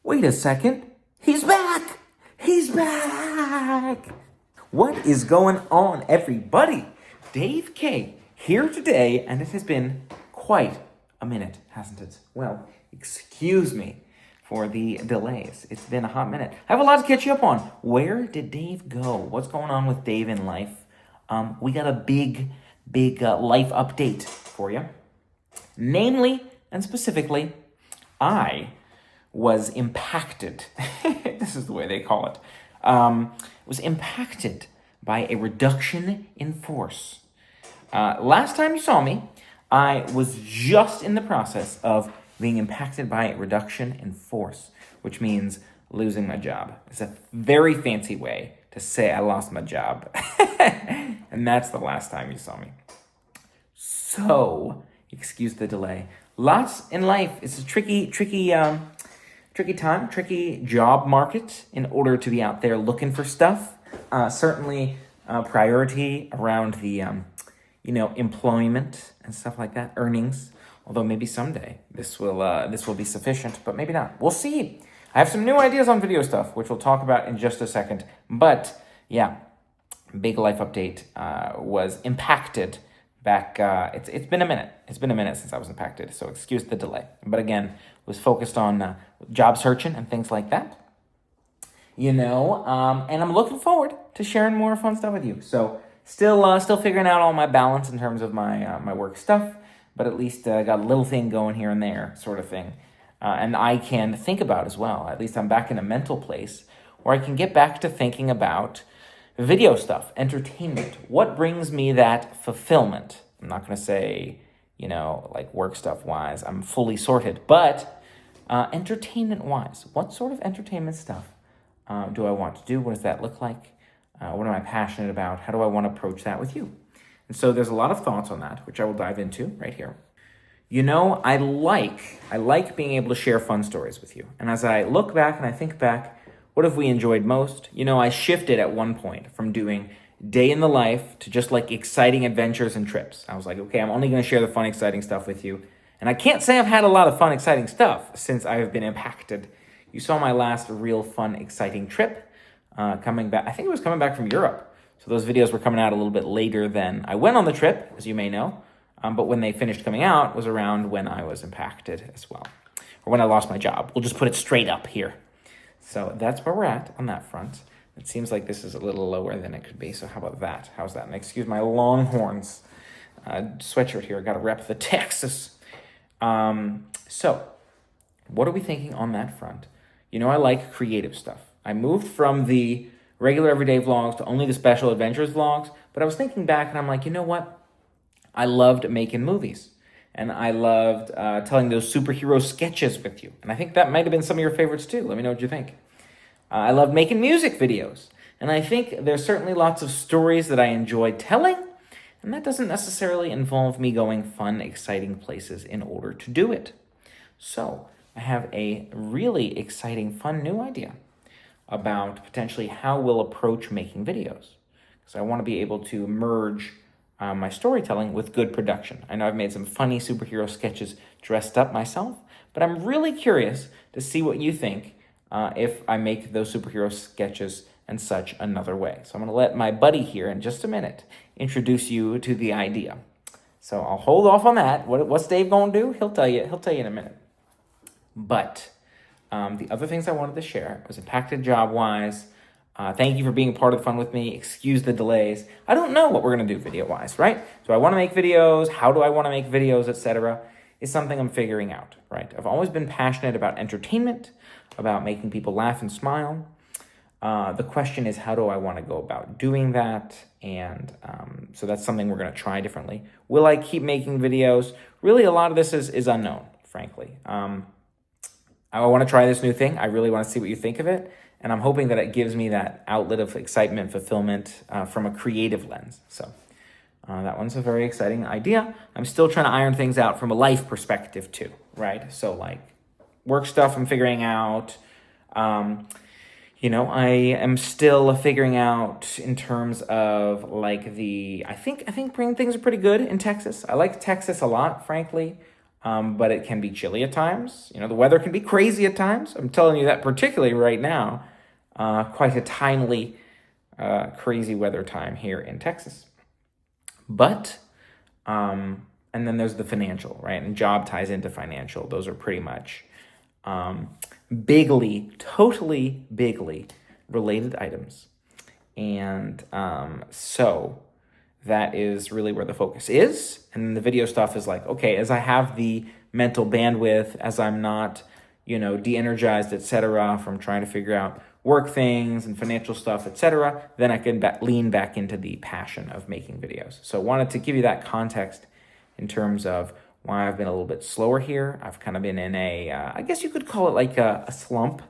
Wait a second. He's back! He's back! What is going on, everybody? Dave K here today, and it has been quite a minute, hasn't it? Well, excuse me for the delays. It's been a hot minute. I have a lot to catch you up on. Where did Dave go? What's going on with Dave in life? We got a big life update for you. Namely and specifically, I was impacted. This is the way they call it. Was impacted by a reduction in force. Last time you saw me, I was just in the process of being impacted by a reduction in force, which means losing my job. It's a very fancy way to say I lost my job. And that's the last time you saw me. So, excuse the delay. Lots in life. It's a tricky time, tricky job market in order to be out there looking for stuff. Certainly priority around the, employment and stuff like that, earnings. Although maybe someday this will be sufficient, but maybe not. We'll see. I have some new ideas on video stuff, which we'll talk about in just a second. But yeah, big life update. Was impacted back. It's been a minute. It's been a minute since I was impacted, so excuse the delay. But again, was focused on job searching and things like that. And I'm looking forward to sharing more fun stuff with you. So still figuring out all my balance in terms of my work stuff, but at least got a little thing going here and there, sort of thing. And I can think about as well. At least I'm back in a mental place where I can get back to thinking about video stuff, entertainment. What brings me that fulfillment? I'm not going to say, like work stuff wise, I'm fully sorted, but entertainment wise, what sort of entertainment stuff do I want to do? What does that look like? What am I passionate about? How do I want to approach that with you? And so there's a lot of thoughts on that, which I will dive into right here. I like being able to share fun stories with you. And as I look back and I think back, what have we enjoyed most? I shifted at one point from doing day in the life to just like exciting adventures and trips. I was like, okay, I'm only going to share the fun, exciting stuff with you. And I can't say I've had a lot of fun, exciting stuff since I have been impacted. You saw my last real fun, exciting trip coming back. I think it was coming back from Europe. So those videos were coming out a little bit later than I went on the trip, as you may know. But when they finished coming out was around when I was impacted as well. Or when I lost my job. We'll just put it straight up here. So that's where we're at on that front. It seems like this is a little lower than it could be. So how about that? How's that? And excuse my Longhorns sweatshirt here. I got to rep the Texas. So what are we thinking on that front? I like creative stuff. I moved from the regular everyday vlogs to only the special adventures vlogs. But I was thinking back and I'm like, you know what? I loved making movies. And I loved telling those superhero sketches with you. And I think that might have been some of your favorites too. Let me know what you think. I loved making music videos. And I think there's certainly lots of stories that I enjoy telling. And that doesn't necessarily involve me going fun, exciting places in order to do it. So I have a really exciting, fun new idea about potentially how we'll approach making videos. Because I want to be able to merge my storytelling with good production. I know I've made some funny superhero sketches dressed up myself, but I'm really curious to see what you think if I make those superhero sketches and such another way. So I'm going to let my buddy here in just a minute introduce you to the idea. So I'll hold off on that. What's Dave going to do? He'll tell you in a minute. But the other things I wanted to share was impacted job-wise. Thank you for being a part of the fun with me. Excuse the delays. I don't know what we're going to do video-wise, right? So I want to make videos. How do I want to make videos, etc. is something I'm figuring out, right? I've always been passionate about entertainment, about making people laugh and smile. The question is, how do I want to go about doing that? And so that's something we're going to try differently. Will I keep making videos? Really, a lot of this is unknown, frankly. I want to try this new thing. I really want to see what you think of it. And I'm hoping that it gives me that outlet of excitement, fulfillment from a creative lens. So that one's a very exciting idea. I'm still trying to iron things out from a life perspective too, right? So like work stuff I'm figuring out. I am still figuring out in terms of like I think bringing things are pretty good in Texas. I like Texas a lot, frankly. but it can be chilly at times. You know, the weather can be crazy at times. I'm telling you that particularly right now, quite a timely, crazy weather time here in Texas. But, and then there's the financial, right? And job ties into financial. Those are pretty much totally bigly related items. And so that is really where the focus is. And then the video stuff is like, okay, as I have the mental bandwidth, as I'm not, de-energized, etc., from trying to figure out work things and financial stuff, etc., then I can lean back into the passion of making videos. So I wanted to give you that context in terms of why I've been a little bit slower here. I've kind of been in I guess you could call it like a slump,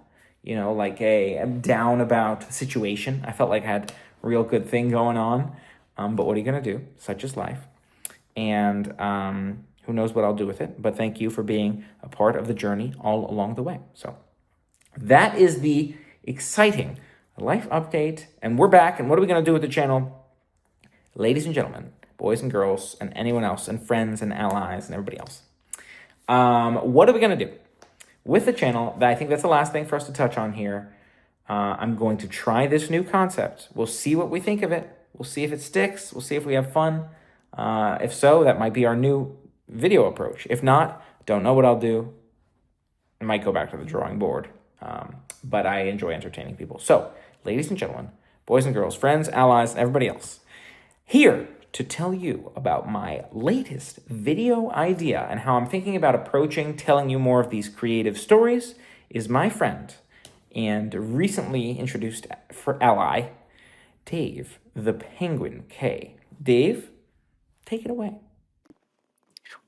like a down about situation. I felt like I had a real good thing going on, but what are you going to do? Such is life. And who knows what I'll do with it. But thank you for being a part of the journey all along the way. So that is the exciting life update. And we're back. And what are we going to do with the channel? Ladies and gentlemen, boys and girls, and anyone else, and friends and allies and everybody else. What are we going to do with the channel? I think that's the last thing for us to touch on here. I'm going to try this new concept. We'll see what we think of it. We'll see if it sticks. We'll see if we have fun. If so, that might be our new video approach. If not, don't know what I'll do. I might go back to the drawing board. But I enjoy entertaining people. So, ladies and gentlemen, boys and girls, friends, allies, and everybody else, here to tell you about my latest video idea and how I'm thinking about approaching telling you more of these creative stories is my friend and recently introduced for ally, Dave the Penguin K. Dave, take it away.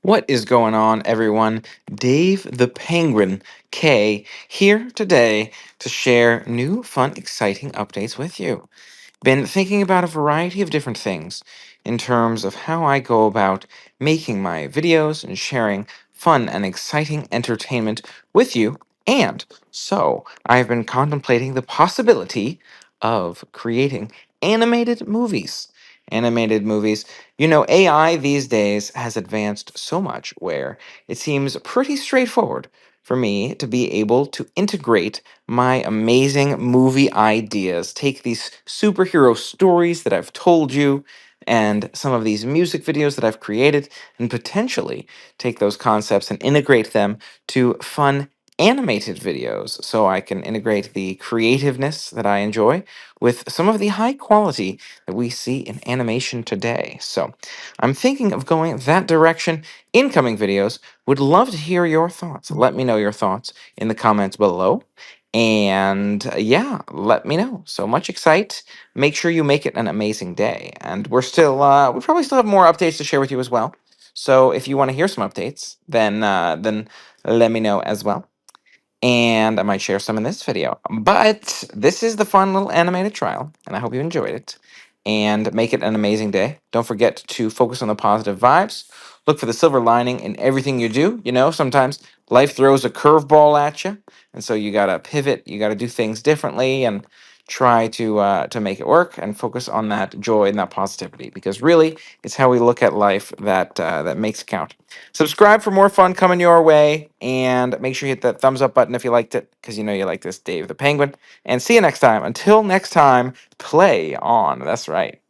What is going on, everyone? Dave the Penguin K here today to share new, fun, exciting updates with you. Been thinking about a variety of different things in terms of how I go about making my videos and sharing fun and exciting entertainment with you. And so I've been contemplating the possibility of creating animated movies. Animated movies. AI these days has advanced so much where it seems pretty straightforward for me to be able to integrate my amazing movie ideas, take these superhero stories that I've told you and some of these music videos that I've created, and potentially take those concepts and integrate them to fun animated videos so I can integrate the creativeness that I enjoy with some of the high quality that we see in animation today. So I'm thinking of going that direction in coming videos. Would love to hear your thoughts. Let me know your thoughts in the comments below. And yeah, let me know. So much excite. Make sure you make it an amazing day. And we probably still have more updates to share with you as well. So if you want to hear some updates, then let me know as well. And I might share some in this video. But this is the fun little animated trial, and I hope you enjoyed it. And make it an amazing day. Don't forget to focus on the positive vibes. Look for the silver lining in everything you do. Sometimes life throws a curveball at you, and so you gotta pivot. You gotta do things differently and try to make it work and focus on that joy and that positivity. Because really, it's how we look at life that makes it count. Subscribe for more fun coming your way, and make sure you hit that thumbs up button if you liked it, because you know you like this, Dave the Penguin. And see you next time. Until next time, play on. That's right.